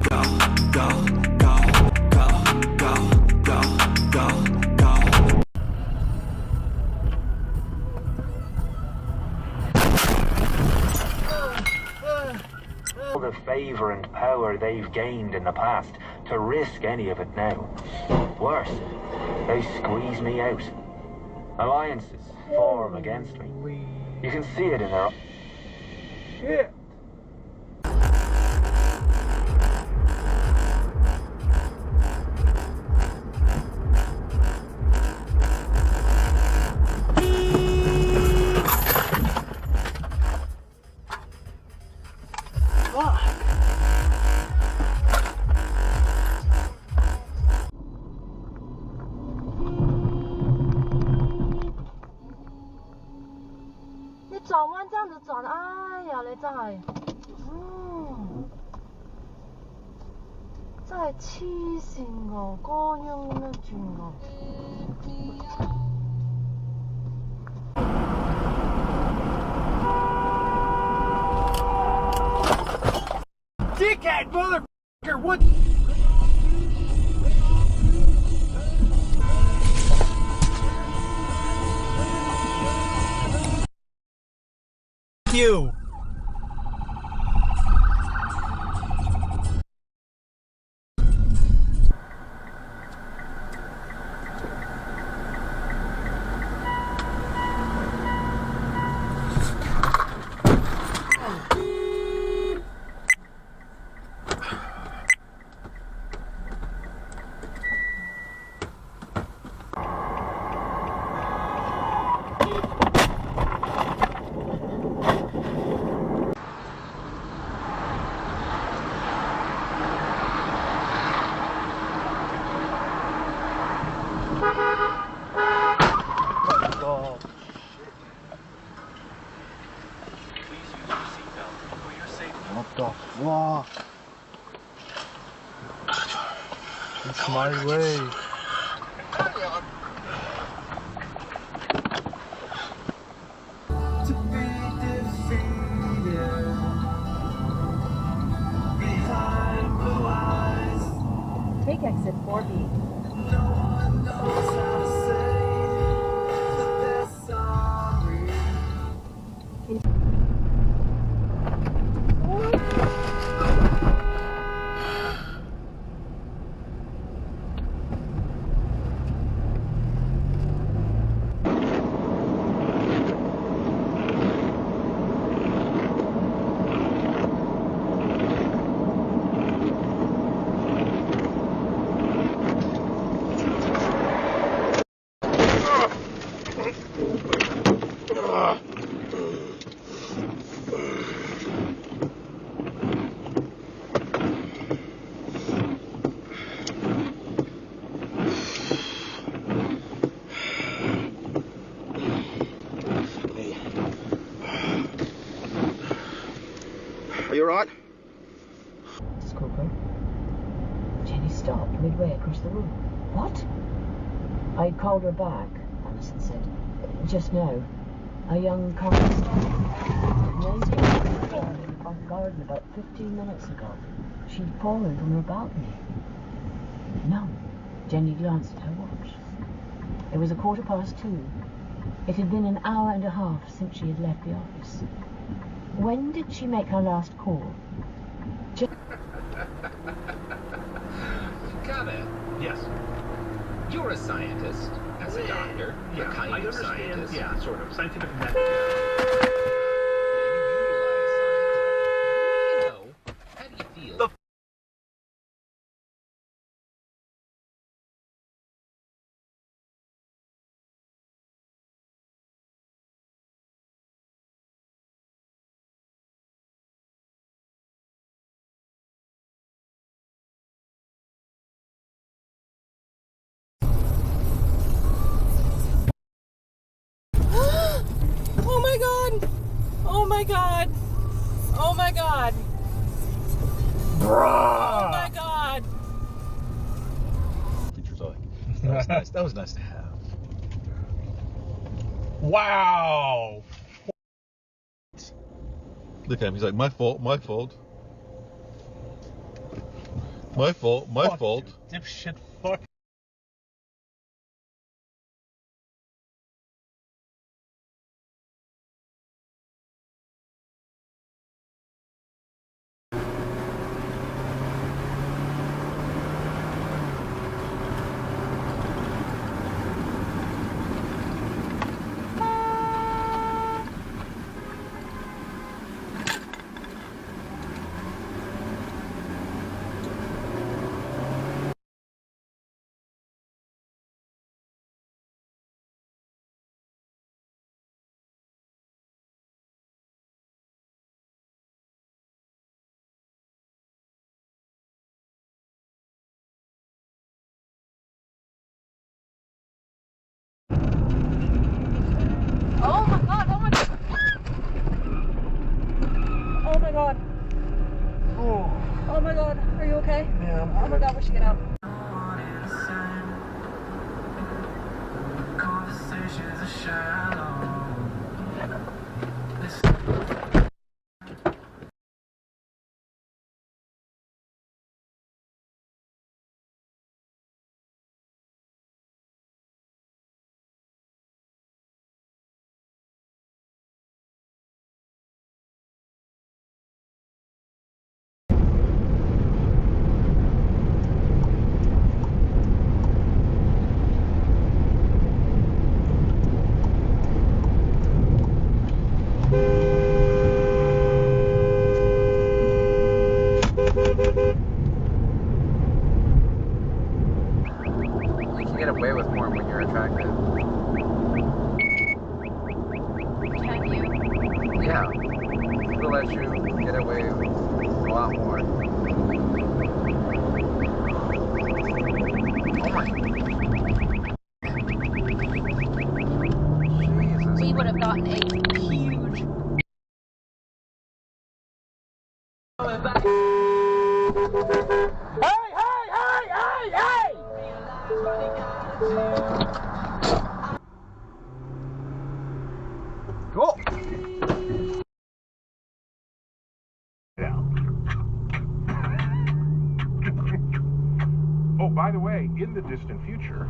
go, go, go, go, go, go, go. All the favour and power they've gained in the past to risk any of it now. Worse, they squeeze me out. Alliances form against me. You can see it in their... Shit.你转弯这样子转，哎呀，你真係，真係黐線㗎，咁樣轉㗎。Dickhead motherfucker, what? You. What the fuck? It's my way. To be defeated behind blue eyes. Take exit 4B. No one knows how to say that they're sorry. Are you alright? Mrs. Cooper. Jenny stopped midway across the room. What? I called her back, Alison said. Just now. A young couple stopped in the front garden about 15 minutes ago. She'd fallen from her balcony. No. Jenny glanced at her watch. It was 2:15. It had been an hour and a half since she had left the office. When did she make her last call? Got it. Yes. You're a scientist, as a doctor, Yeah, a kind I of understand. scientist. Yeah, sort of. Scientific method. You utilize science. What do you know? How do you feel? The Oh my god! Oh my god! Oh my god! Oh my god! Teacher's eye. That was nice. That was nice to have. Wow! Look at him. He's like, my fault, my fault. My fault. My Fuck fault. you, dipshit. Fuck. Oh my god, oh my god. Oh my god. Oh my god, are you okay? Yeah, Oh my god, we should get out. Conversations are shallow. You can get away with more when you're attractive. Can you? Yeah. It'll let you get away with a lot more. Oh my. Jesus. We would have gotten a huge. Cool. Oh, by the way, in the distant future,